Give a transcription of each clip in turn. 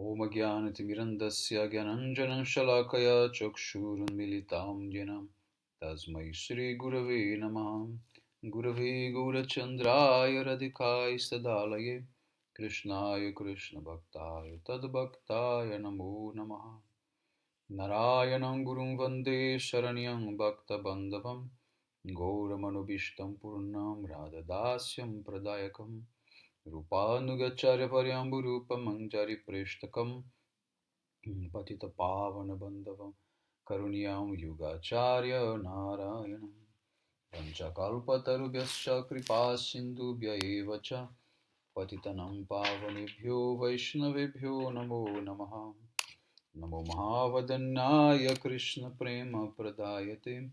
Om Gyanatimirandasya Gyananjanan Shalakaya Chakshurunmilitam Jenam Tasmai Shri Gurave Namah Gurave Gaurachandraya Radhikai Sadalaye Krishnaya Krishna Bhaktaya Tadbhaktaya Namo Namaha Narayanam Gurum Vande Sharanyam Bhakta Bandhavam Gauramanoਭishtam Purnam Radhadasyam Pradayakam Rupanugacharya Paryambu Rupam Anjari Preshtakam Patita Pavana Bandhavam Karuniyam Yugacharya Narayanam Panchakalpatarubhyascha Kripa Sindhubhya Evacha Patitanam Pavanebhyo Vaishnavebhyo Namo Namaha Namo Mahavadanyaya Krishna Prema Pradayate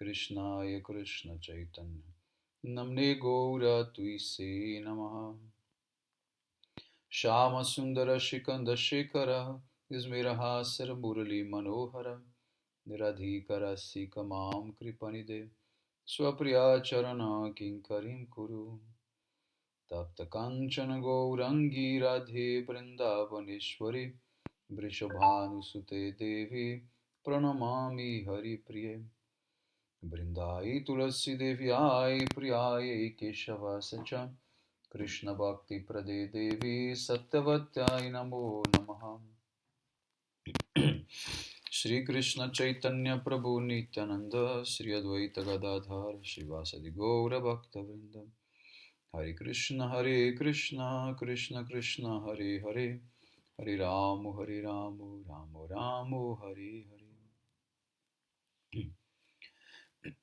Krishnaya Krishna Chaitanya Namne Gaura Tuise Namaha Shama Sundara Shikanda Shekara Ismirahasara Murali Manohara Niradhikara Sikamam Kripanide Swapriya Charana Kinkarim Kuru Tapta Kanchana Gaurangi Radhe Vrindavaneshwari Vrishabhanu Sute Devi Pranamami Hari Priye Vrindai Tulasi Devi Ai Priyai Keshava Sacha Krishna Bhakti Prade Devi Satyavatyai Namo Namaha Shri Krishna Chaitanya Prabhu Nityananda Shri Advaita Gadadhar Shivasadi Gaura Bhakta Vrinda Hare Krishna Krishna Krishna Hare Hare Hare Ramu Ramu Ramu Hare Hare.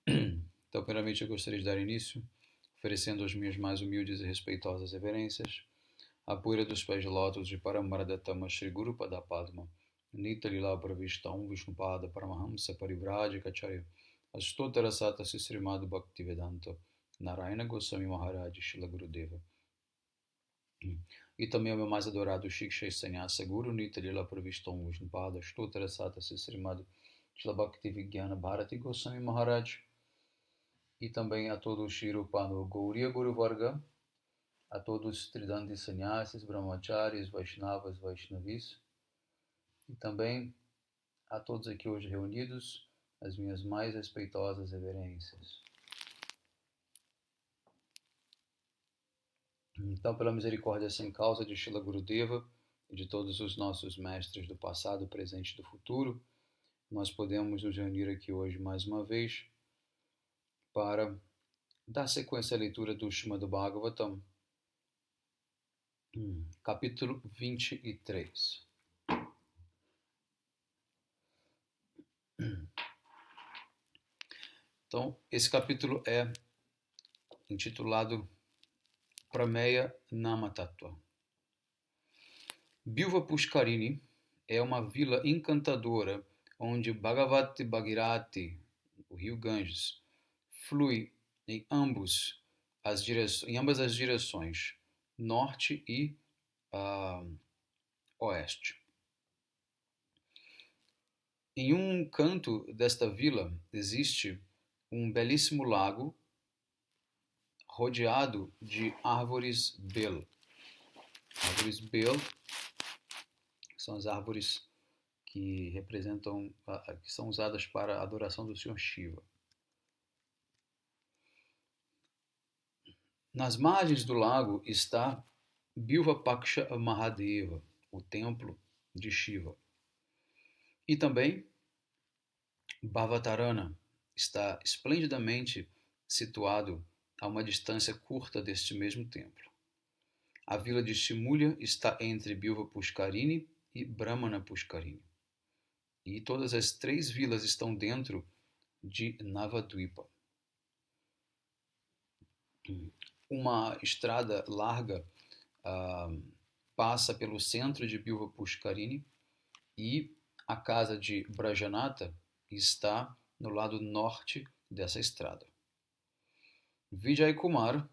Então, primeiramente, eu gostaria de dar início oferecendo as minhas mais humildes e respeitosas reverências à poeira dos pés de lótus de Paramaradatama Shri Guru Padapadma Nita Lila Pravistam Vishnupada Paramahamsa Parivraja Acharya Astotara Sata Srimad Bhaktivedanta Narayana Goswami Maharaj Shila Gurudeva. E também ao meu mais adorado Shiksha Sanyasa Guru Nita Lila Pravistam Vishnupada Astotara Sata Srimad Shila Bhaktivedanta Bharati Goswami Maharaj. E também a todo o Shirupano Gauriya Guru Varga, a todos os Tridanti Sannyasis, Brahmacharis, Vaishnavas, Vaishnavis, e também a todos aqui hoje reunidos, as minhas mais respeitosas reverências. Então, pela misericórdia sem causa de Shila Gurudeva e de todos os nossos mestres do passado, presente e do futuro, nós podemos nos reunir aqui hoje mais uma vez para dar sequência à leitura do Srimad Bhagavatam, capítulo 23. Então, esse capítulo é intitulado Prameya Namatattva. Bilva Pushkarini é uma vila encantadora onde Bhagavati Bhagirati, o rio Ganges, flui em ambas as direções, norte e oeste. Em um canto desta vila existe um belíssimo lago rodeado de árvores bel. Árvores bel são as árvores que representam, que são usadas para a adoração do Senhor Shiva. Nas margens do lago está Bilva Paksha Mahadeva, o templo de Shiva. E também Bhavatarana está esplendidamente situado a uma distância curta deste mesmo templo. A vila de Shimulya está entre Bilva Pushkarini e Brahmana Pushkarini. E todas as três vilas estão dentro de Navadvipa. Uma estrada larga passa pelo centro de Bilva Pushkarini e a casa de Brajanata está no lado norte dessa estrada. Vijay Kumar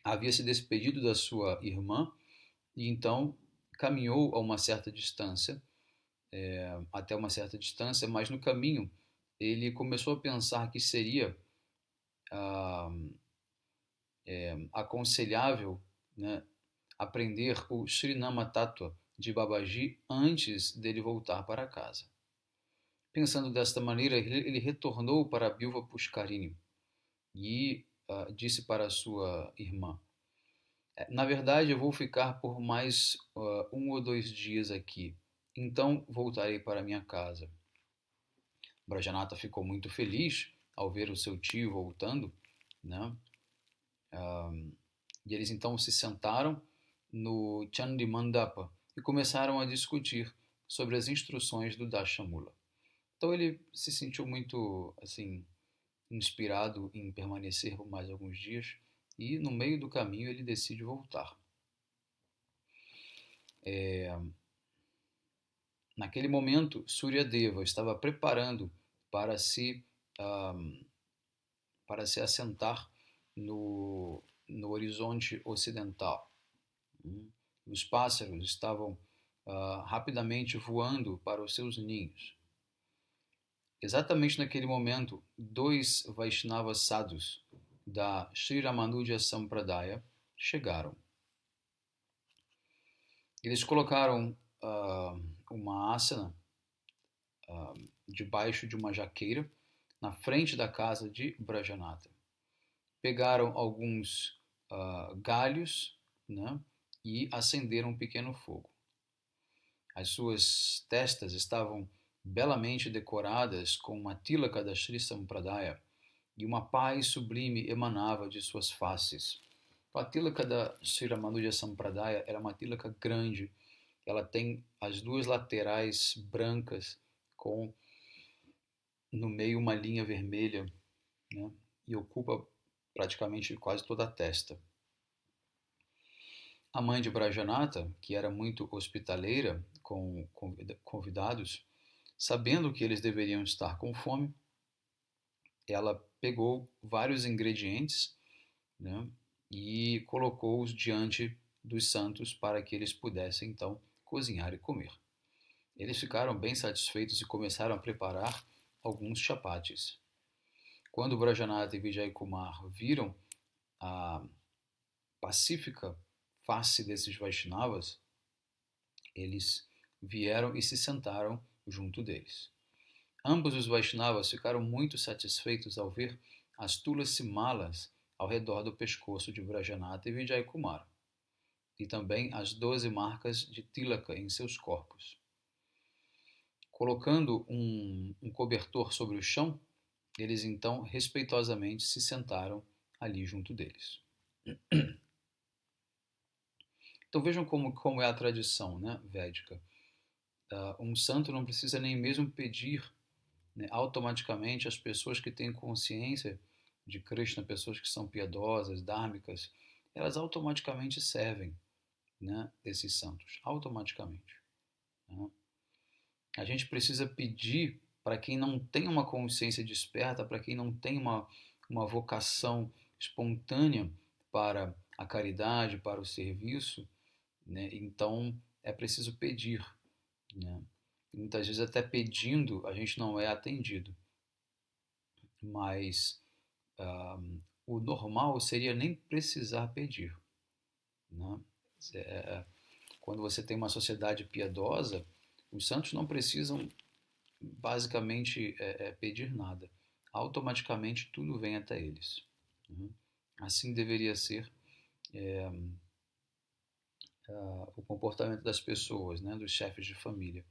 havia se despedido da sua irmã e então caminhou a uma certa distância, até uma certa distância, mas no caminho ele começou a pensar que seria aconselhável, né, aprender o Srinama Tattva de Babaji antes dele voltar para casa. Pensando desta maneira, ele retornou para a Bilva Pushkarini e disse para sua irmã: na verdade, eu vou ficar por mais 1 ou 2 dias aqui, então voltarei para minha casa. Brajanata ficou muito feliz ao ver o seu tio voltando, né? E eles então se sentaram no Chandi Mandapa e começaram a discutir sobre as instruções do Dashamula. Então ele se sentiu muito assim inspirado em permanecer por mais alguns dias e no meio do caminho ele decide voltar. Naquele momento, Suryadeva estava preparando para se assentar no horizonte ocidental. Os pássaros estavam rapidamente voando para os seus ninhos. Exatamente naquele momento, 2 Vaishnavas sadhus da Sri Ramanuja Sampradaya chegaram. Eles colocaram uma asana debaixo de uma jaqueira na frente da casa de Brajanata. Pegaram alguns galhos, né, e acenderam um pequeno fogo. As suas testas estavam belamente decoradas com uma tilaka da Sri Sampradaya e uma paz sublime emanava de suas faces. A tilaka da Sri Ramanuja Sampradaya era uma tilaka grande. Ela tem as 2 laterais brancas com no meio uma linha vermelha, né, e ocupa praticamente quase toda a testa. A mãe de Brajanata, que era muito hospitaleira com convidados, sabendo que eles deveriam estar com fome, ela pegou vários ingredientes, né, e colocou-os diante dos santos para que eles pudessem então cozinhar e comer. Eles ficaram bem satisfeitos e começaram a preparar alguns chapatis. Quando Brajanata e Vijay Kumar viram a pacífica face desses Vaishnavas, eles vieram e se sentaram junto deles. Ambos os Vaishnavas ficaram muito satisfeitos ao ver as tulasi malas ao redor do pescoço de Brajanata e Vijay Kumar, e também as 12 marcas de tilaka em seus corpos. Colocando um cobertor sobre o chão, eles então respeitosamente se sentaram ali junto deles. Então vejam como é a tradição, né, védica. Um santo não precisa nem mesmo pedir, né, automaticamente as pessoas que têm consciência de Krishna, pessoas que são piedosas, dhármicas, elas automaticamente servem, né, desses santos, automaticamente. Né? A gente precisa pedir para quem não tem uma consciência desperta, para quem não tem uma vocação espontânea para a caridade, para o serviço, né? Então é preciso pedir, né? Muitas vezes até pedindo a gente não é atendido, mas o normal seria nem precisar pedir, né? Quando você tem uma sociedade piedosa, os santos não precisam basicamente pedir nada, automaticamente tudo vem até eles, né? Assim deveria ser o comportamento das pessoas, né, dos chefes de família,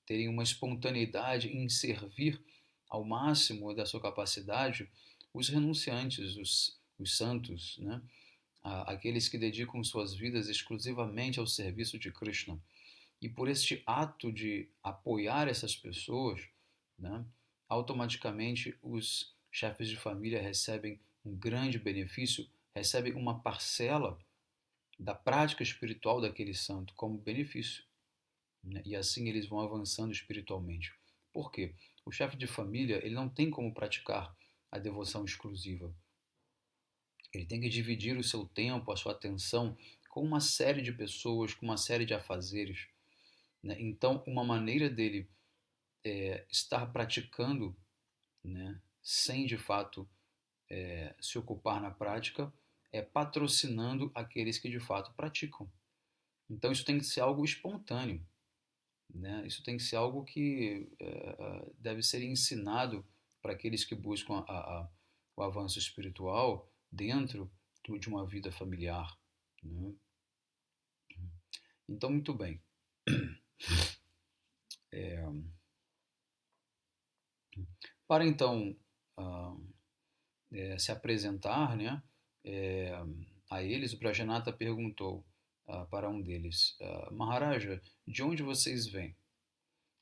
terem uma espontaneidade em servir ao máximo da sua capacidade os renunciantes, os santos, né, aqueles que dedicam suas vidas exclusivamente ao serviço de Krishna. E por este ato de apoiar essas pessoas, né, automaticamente os chefes de família recebem um grande benefício, recebem uma parcela da prática espiritual daquele santo como benefício, né? E assim eles vão avançando espiritualmente. Por quê? O chefe de família ele não tem como praticar a devoção exclusiva. Ele tem que dividir o seu tempo, a sua atenção com uma série de pessoas, com uma série de afazeres, né? Então, uma maneira dele estar praticando, né, sem de fato se ocupar na prática, é patrocinando aqueles que de fato praticam. Então isso tem que ser algo espontâneo, né? Isso tem que ser algo que deve ser ensinado para aqueles que buscam o avanço espiritual dentro de uma vida familiar, né? Então, muito bem. É, para então ah, se apresentar, né, é, a eles, o Prajanata perguntou para um deles, Maharaja, de onde vocês vêm?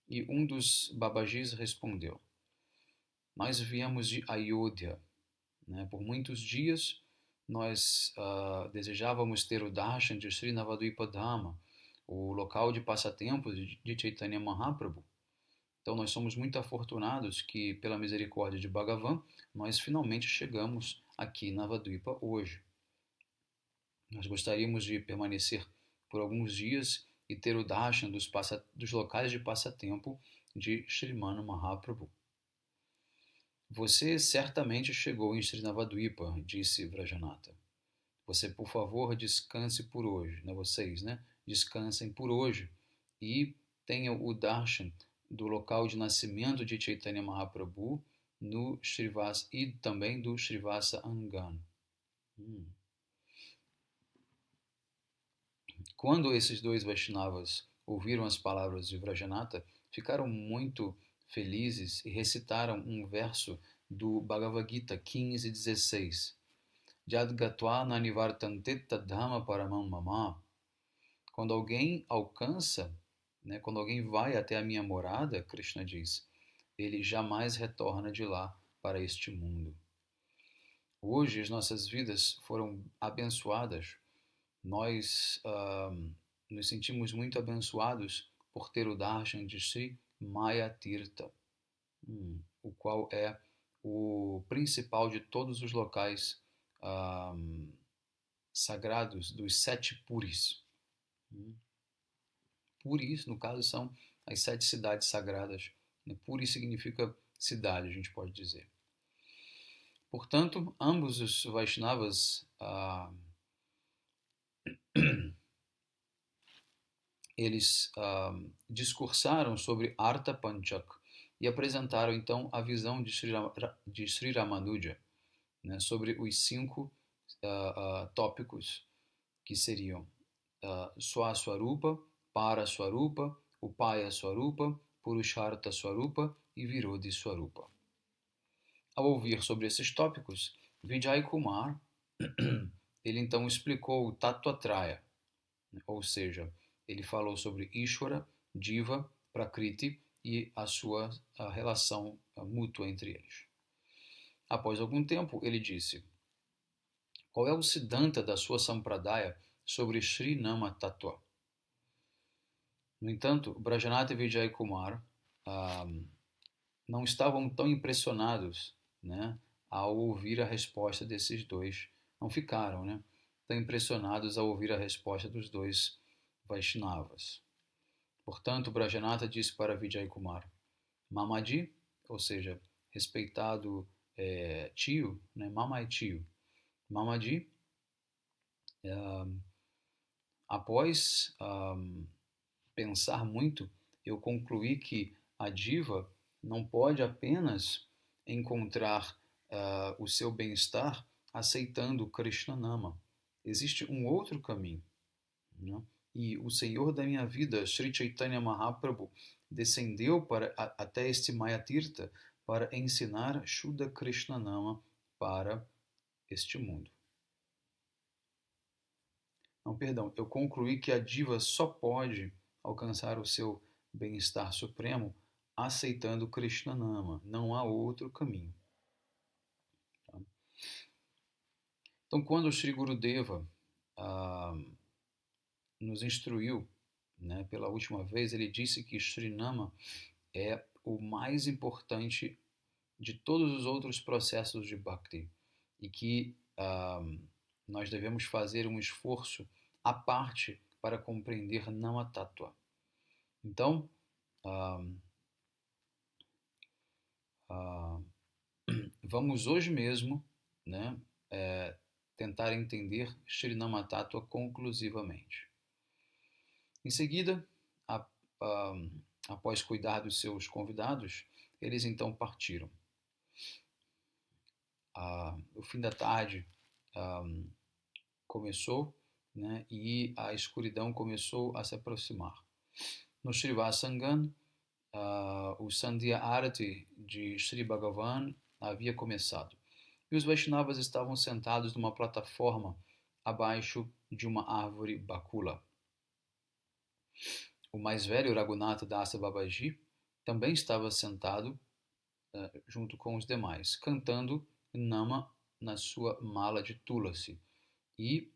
E um dos Babajis respondeu, nós viemos de Ayodhya, né? Por muitos dias nós desejávamos ter o darshan de Sri Navadvipa Dhama, o local de passatempos de Chaitanya Mahaprabhu. Então nós somos muito afortunados que, pela misericórdia de Bhagavan, nós finalmente chegamos aqui em Navadvipa hoje. Nós gostaríamos de permanecer por alguns dias e ter o darshan dos locais de passatempo de Srimana Mahaprabhu. Você certamente chegou em Srinavadvipa, disse Vrajanata. Você, por favor, descanse por hoje, né? Vocês, né? Descansem por hoje e tenham o darshan do local de nascimento de Chaitanya Mahaprabhu no Srivasa e também do Srivasa Angan. Quando esses dois Vaishnavas ouviram as palavras de Vrajanata, ficaram muito felizes e recitaram um verso do Bhagavad Gita 15:16. Jad gatva nanivartante tadhama paramam mama. Quando alguém alcança, né, quando alguém vai até a minha morada, Krishna diz, ele jamais retorna de lá para este mundo. Hoje as nossas vidas foram abençoadas. Nós nos sentimos muito abençoados por ter o darshan de Sri Maya Tirtha, o qual é o principal de todos os locais sagrados dos 7 puris. Puris, no caso, são as 7 cidades sagradas. Puri significa cidade, a gente pode dizer. Portanto, ambos os Vaishnavas eles discursaram sobre Artha Panchak e apresentaram então a visão de Sri Ramanuja, né, sobre os 5 tópicos que seriam Swaswarupa, Paraswarupa, Upaya Swarupa, Purushartha Swarupa e Virodhi Swarupa. Ao ouvir sobre esses tópicos, Vijay Kumar ele então explicou o Tattvatraya, ou seja, ele falou sobre Ishvara, Jiva, Prakriti e a relação mútua entre eles. Após algum tempo, ele disse, qual é o Siddhanta da sua Sampradaya sobre Sri Nama Tattva? No entanto, Brajanata e Vijay Kumar não estavam tão impressionados, né, ao ouvir a resposta desses dois. Não ficaram, né, tão impressionados ao ouvir a resposta dos dois Vaishnavas. Portanto, Brajanata disse para Vijay Kumar, Mamaji, ou seja, respeitado tio, né, Mama é tio. Mamaji, após pensar muito, eu concluí que a diva não pode apenas encontrar o seu bem-estar aceitando Krishna Nama. Existe um outro caminho, né? E o Senhor da minha vida, Sri Chaitanya Mahaprabhu, descendeu até este Mayatirtha para ensinar Shuddha Krishna Nama para este mundo. Não, perdão, eu concluí que a diva só pode alcançar o seu bem-estar supremo aceitando Krishna Nama. Não há outro caminho. Tá? Então, quando o Sri Gurudeva nos instruiu, né, pela última vez, ele disse que Sri Nama é o mais importante de todos os outros processos de Bhakti e que nós devemos fazer um esforço à parte para compreender Nama Tattva. Então, vamos hoje mesmo, né, tentar entender Sri Nama Tattva conclusivamente. Em seguida, após cuidar dos seus convidados, eles então partiram. O fim da tarde começou, né, e a escuridão começou a se aproximar. No Srivasangan, o Sandhya Arati de Sri Bhagavan havia começado. E os Vaishnavas estavam sentados numa plataforma abaixo de uma árvore bakula. O mais velho Raghunatha Dasa Babaji também estava sentado junto com os demais, cantando Nama na sua mala de Tulasi e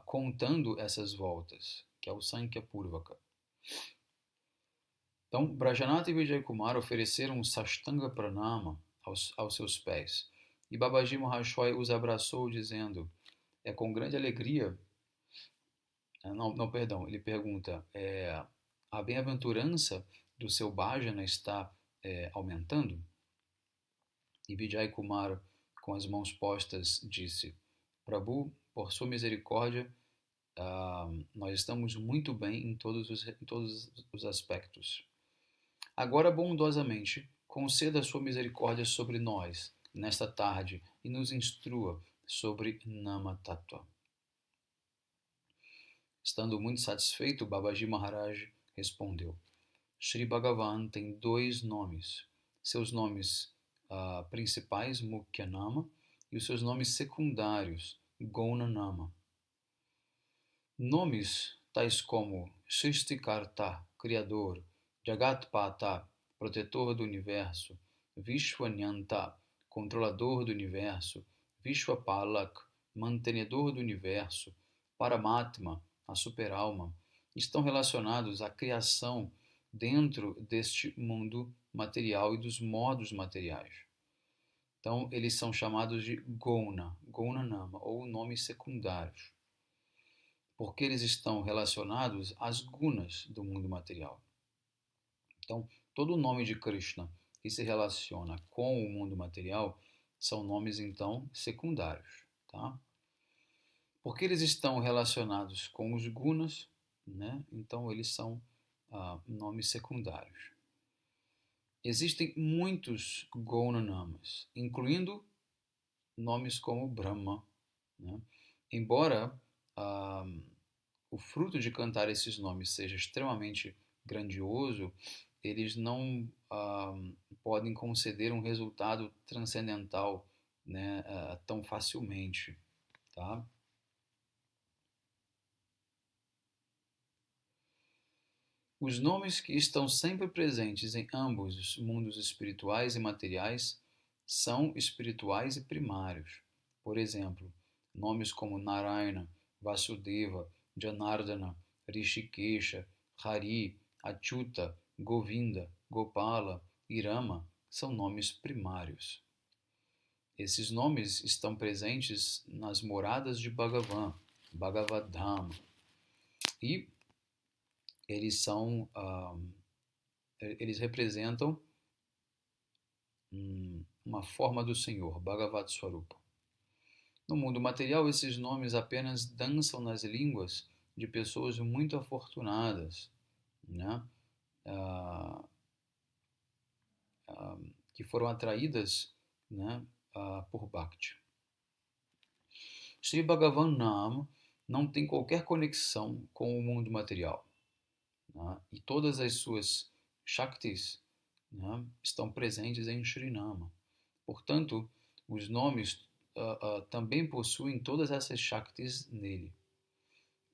contando essas voltas, que é o Sankhya Purvaka. Então, Brajanath e Vijay Kumar ofereceram um Sashtanga Pranama aos seus pés, e Babaji Maharshoi os abraçou dizendo, com grande alegria, ele pergunta, a bem-aventurança do seu bhajana está aumentando? E Vijay Kumar, com as mãos postas, disse, Prabhu, por sua misericórdia, nós estamos muito bem em todos os aspectos. Agora, bondosamente, conceda a sua misericórdia sobre nós, nesta tarde, e nos instrua sobre Nama Tattva. Estando muito satisfeito, Babaji Maharaj respondeu, Sri Bhagavan tem 2 nomes. Seus nomes principais, Mukhya Nama, e os seus nomes secundários, Gauna Nama. Nomes tais como Srishtikarta, Criador, Jagatpata, Protetor do Universo, Vishwanyanta, Controlador do Universo, Vishwapalak, Mantenedor do Universo, Paramatma, a Superalma, estão relacionados à criação dentro deste mundo material e dos modos materiais. Então, eles são chamados de Gauna, Gauna Nama, ou nomes secundários, porque eles estão relacionados às gunas do mundo material. Então, todo nome de Krishna que se relaciona com o mundo material são nomes, então, secundários. Tá? Porque eles estão relacionados com os gunas, né? Então eles são nomes secundários. Existem muitos Gaunanamas, incluindo nomes como Brahma. Né? Embora o fruto de cantar esses nomes seja extremamente grandioso, eles não podem conceder um resultado transcendental, né, tão facilmente. Tá? Os nomes que estão sempre presentes em ambos os mundos espirituais e materiais são espirituais e primários. Por exemplo, nomes como Narayana, Vasudeva, Janardana, Rishikesha, Hari, Achyuta, Govinda, Gopala e Rama são nomes primários. Esses nomes estão presentes nas moradas de Bhagavan, Bhagavadhama, e eles representam uma forma do Senhor, Bhagavad Swarupa. No mundo material, esses nomes apenas dançam nas línguas de pessoas muito afortunadas, né? Que foram atraídas, né, por Bhakti. Sri Bhagavan Nam não tem qualquer conexão com o mundo material. Né? E todas as suas Shaktis, né, estão presentes em Shrinama. Portanto, os nomes também possuem todas essas Shaktis nele.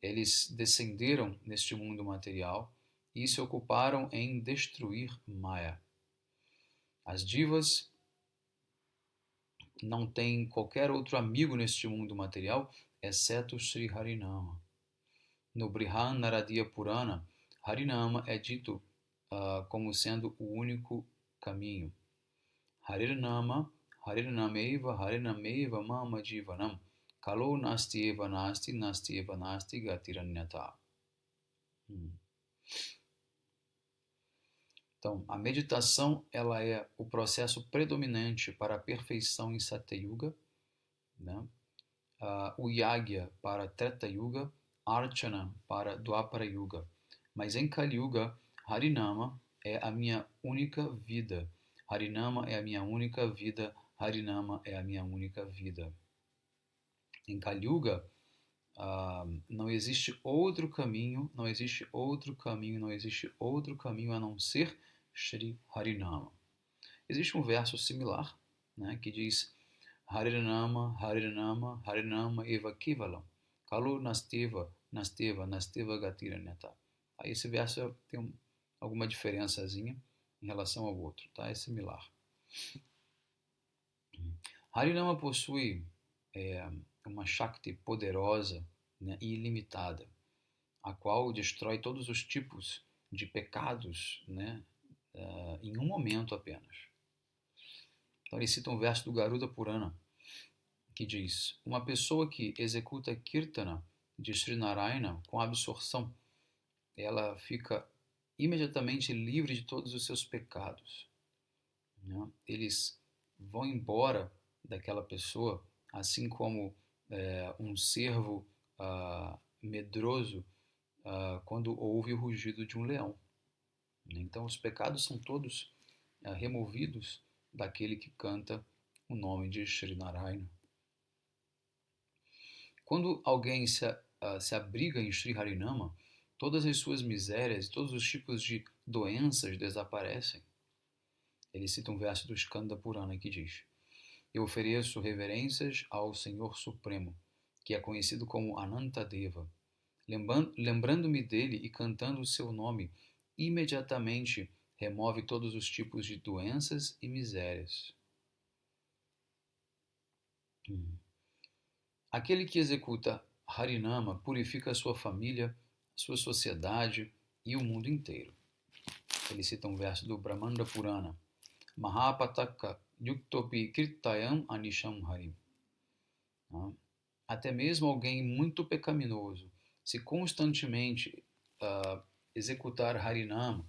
Eles descenderam neste mundo material e se ocuparam em destruir Maya. As divas não têm qualquer outro amigo neste mundo material, exceto Sri Harinama. No Brihan Naradiya Purana, Harinama é dito como sendo o único caminho. Harinama, Harinameva, Harinameva Mama Jivanam, Kalo Nasti Eva Nasti, Nasti Eva Nasti Gatiranyata. Então, a meditação ela é o processo predominante para a perfeição em Satyayuga, né? O Yagya para Treta Yuga, Archana para Dwapara Yuga. Mas em Kali Yuga, Harinama é a minha única vida. Harinama é a minha única vida. Harinama é a minha única vida. Em Kali Yuga, não existe outro caminho, não existe outro caminho, não existe outro caminho a não ser Shri Harinama. Existe um verso similar, né, que diz Harinama, Harinama, Harinama eva kivalam. Kalu nasteva, nasteva, nasteva gatiranyata. Aí esse verso tem alguma diferençazinha em relação ao outro, tá? É similar. Harinama possui uma Shakti poderosa, né, e ilimitada, a qual destrói todos os tipos de pecados, né, em um momento apenas. Então ele cita um verso do Garuda Purana, que diz: uma pessoa que executa Kirtana de Sri Narayana com absorção, ela fica imediatamente livre de todos os seus pecados, né? Eles vão embora daquela pessoa, assim como um cervo medroso quando ouve o rugido de um leão. Então os pecados são todos removidos daquele que canta o nome de Sri Narayana. Quando alguém se abriga em Sri Harinama, todas as suas misérias, todos os tipos de doenças desaparecem. Ele cita um verso do Skanda Purana que diz: eu ofereço reverências ao Senhor Supremo, que é conhecido como Anantadeva. Lembrando-me dele e cantando o seu nome, imediatamente remove todos os tipos de doenças e misérias. Aquele que executa Harinama purifica a sua família, a sua sociedade e o mundo inteiro. Ele cita um verso do Brahmanda Purana: Mahapataka yuktopi kirtayam anisham harim. Até mesmo alguém muito pecaminoso, se constantemente executar Harinama,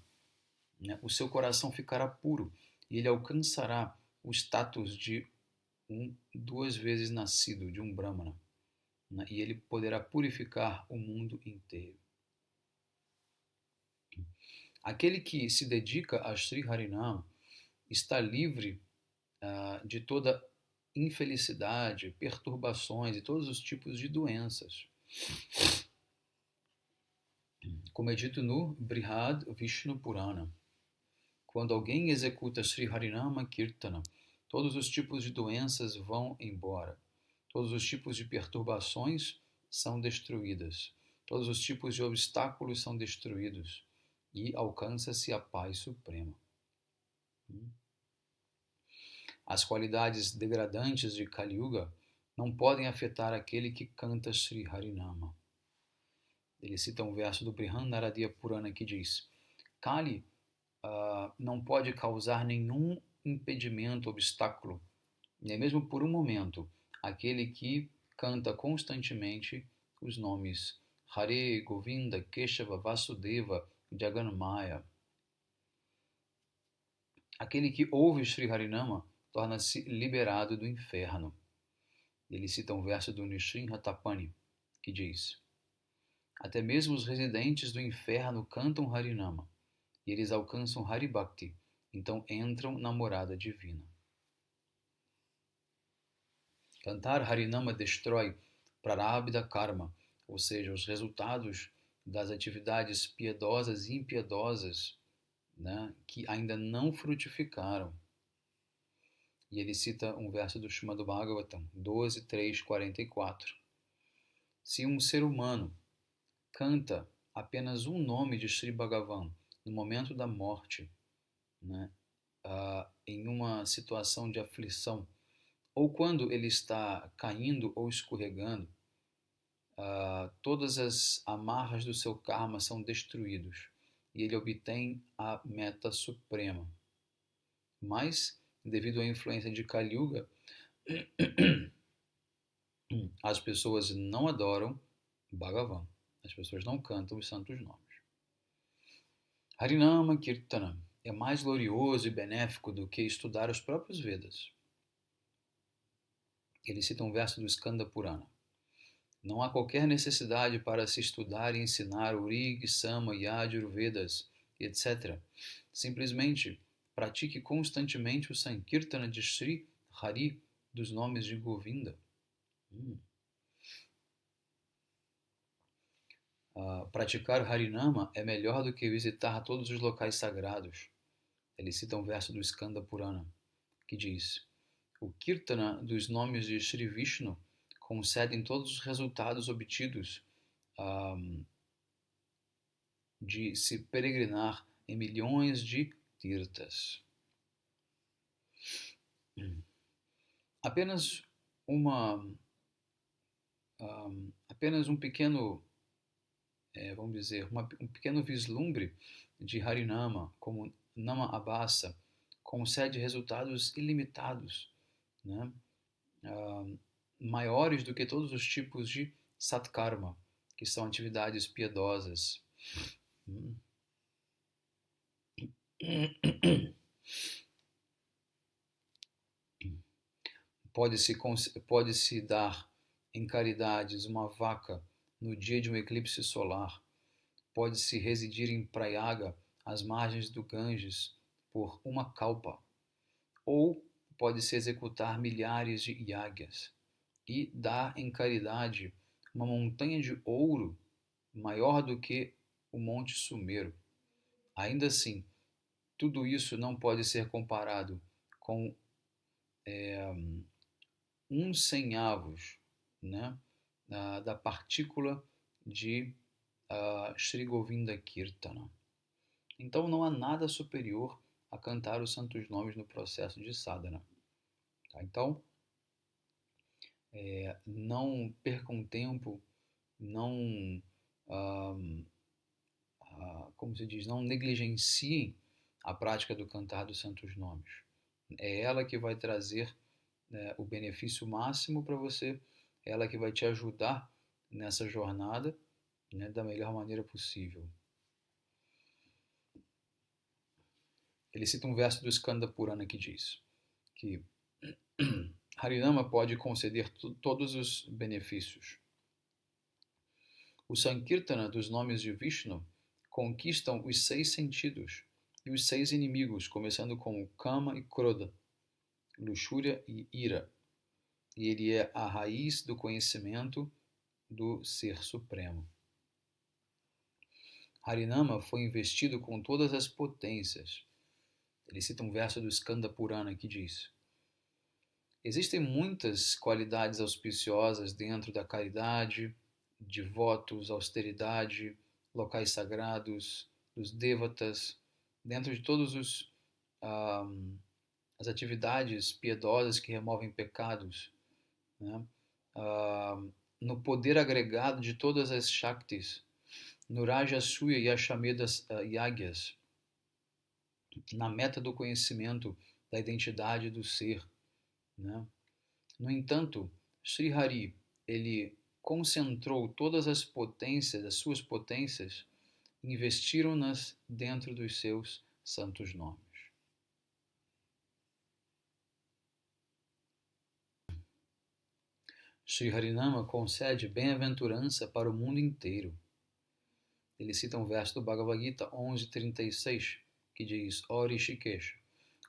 né, o seu coração ficará puro e ele alcançará o status de duas vezes nascido, de um Brahmana, né, e ele poderá purificar o mundo inteiro. Aquele que se dedica a Sri Harinama está livre de toda infelicidade, perturbações e todos os tipos de doenças. Como é dito no Brihad Vishnu Purana, quando alguém executa Sri Harinama Kirtana, todos os tipos de doenças vão embora, todos os tipos de perturbações são destruídas, todos os tipos de obstáculos são destruídos e alcança-se a paz suprema. As qualidades degradantes de Kali Yuga não podem afetar aquele que canta Sri Harinama. Ele cita um verso do Brihadaranyaka Purana que diz: Kali não pode causar nenhum impedimento, obstáculo, nem mesmo por um momento, aquele que canta constantemente os nomes Hare, Govinda, Keshava, Vasudeva, Jagannamaya. Aquele que ouve Sri Harinama torna-se liberado do inferno. Ele cita um verso do Nisringa Tapani, que diz: até mesmo os residentes do inferno cantam Harinama, e eles alcançam Haribhakti, então entram na morada divina. Cantar Harinama destrói Prarabdha Karma, ou seja, os resultados das atividades piedosas e impiedosas, né, que ainda não frutificaram. E ele cita um verso do Srimad Bhagavatam, 12.3.44. Se um ser humano canta apenas um nome de Sri Bhagavan no momento da morte, né, em uma situação de aflição, ou quando ele está caindo ou escorregando, todas as amarras do seu karma são destruídos e ele obtém a meta suprema. Mas, devido à influência de Kali Yuga, as pessoas não adoram Bhagavan, as pessoas não cantam os santos nomes. Harinama Kirtana é mais glorioso e benéfico do que estudar os próprios Vedas. Ele cita um verso do Skanda Purana. Não há qualquer necessidade para se estudar e ensinar o Rig, Sama, Yajur, Vedas, etc. Simplesmente pratique constantemente o Sankirtana de Sri Hari, dos nomes de Govinda. Praticar Harinama é melhor do que visitar todos os locais sagrados. Ele cita um verso do Skanda Purana, que diz: o Kirtana dos nomes de Sri Vishnu concedem todos os resultados obtidos de se peregrinar em milhões de tirtas. Apenas um pequeno, vamos dizer, um pequeno vislumbre de Harinama, como Nama Abhasa, concede resultados ilimitados, né? Maiores do que todos os tipos de Satkarma, que são atividades piedosas. Pode-se dar em caridades uma vaca no dia de um eclipse solar. Pode-se residir em Prayaga, às margens do Ganges, por uma kalpa. Ou pode-se executar milhares de yagyas e dar em caridade uma montanha de ouro maior do que o Monte Sumero. Ainda assim, tudo isso não pode ser comparado com um centavos, né, da partícula de Sri Govinda Kirtana. Então não há nada superior a cantar os santos nomes no processo de sadhana. Tá? Então, não percam tempo, não, como se diz, não negligenciem a prática do cantar dos santos nomes. É ela que vai trazer o benefício máximo para você, é ela que vai te ajudar nessa jornada, né, da melhor maneira possível. Ele cita um verso do Skanda Purana que diz que Harinama pode conceder todos os benefícios. O Sankirtana dos nomes de Vishnu conquistam os 6 sentidos e os 6 inimigos, começando com Kama e Krodha, luxúria e ira. E ele é a raiz do conhecimento do Ser Supremo. Harinama foi investido com todas as potências. Ele cita um verso do Skanda Purana que diz: existem muitas qualidades auspiciosas dentro da caridade, devotos, austeridade, locais sagrados, dos devatas, dentro de todos as atividades piedosas que removem pecados, né? No poder agregado de todas as Shaktis, no Rajasuya e Ashameda Yagyas, na meta do conhecimento da identidade do ser, né? No entanto, Sri Hari, ele concentrou todas as potências, as suas potências, investiram-nas dentro dos seus santos nomes. Sri Harinama concede bem-aventurança para o mundo inteiro. Ele cita um verso do Bhagavad Gita 11.36, que diz: Ó Rishikesh,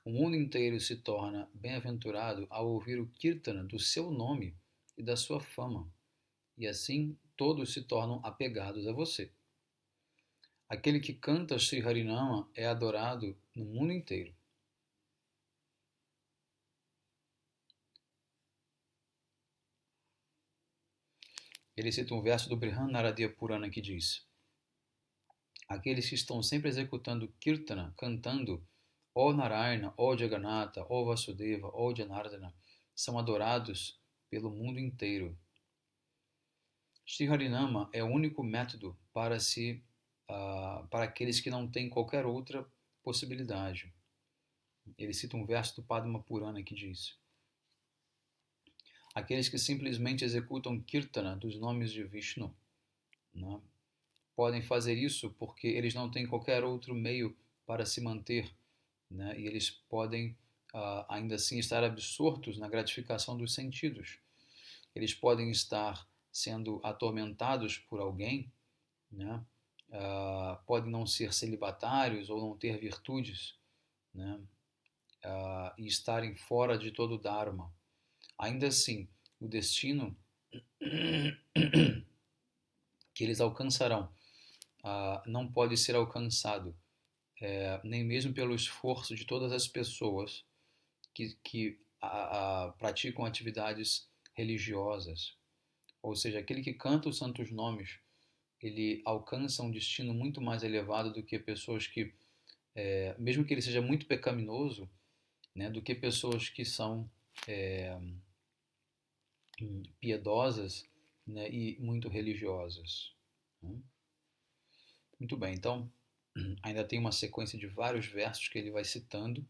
o mundo inteiro se torna bem-aventurado ao ouvir o Kirtana do seu nome e da sua fama, e assim todos se tornam apegados a você. Aquele que canta Sri Harinama é adorado no mundo inteiro. Ele cita um verso do Brihanaradiya Purana que diz: aqueles que estão sempre executando Kirtana, cantando ó Narayana, ó Jagannatha, ó Vasudeva, ó Janardana, são adorados pelo mundo inteiro. Sri Harinama é o único método para aqueles que não têm qualquer outra possibilidade. Ele cita um verso do Padma Purana que diz: aqueles que simplesmente executam Kirtana dos nomes de Vishnu, né, podem fazer isso porque eles não têm qualquer outro meio para se manter, né, e eles podem ainda assim estar absortos na gratificação dos sentidos. Eles podem estar sendo atormentados por alguém, né, podem não ser celibatários ou não ter virtudes, né, e estarem fora de todo o Dharma. Ainda assim, o destino que eles alcançarão não pode ser alcançado, nem mesmo pelo esforço de todas as pessoas que praticam atividades religiosas. Ou seja, aquele que canta os santos nomes, ele alcança um destino muito mais elevado do que pessoas que, mesmo que ele seja muito pecaminoso, né, do que pessoas que são piedosas, né, e muito religiosas. Muito bem, então ainda tem uma sequência de vários versos que ele vai citando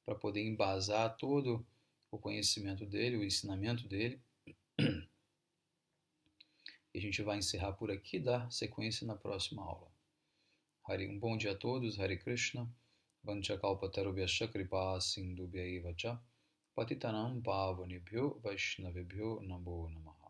para poder embasar todo o conhecimento dele, o ensinamento dele. E a gente vai encerrar por aqui e dar sequência na próxima aula. Um bom dia a todos, Hare Krishna, Vanchakalpatarubhyascha kripa sindhubhyaiva cha, Patitanam pavanebhyo vaishnavebhyo namo namaha.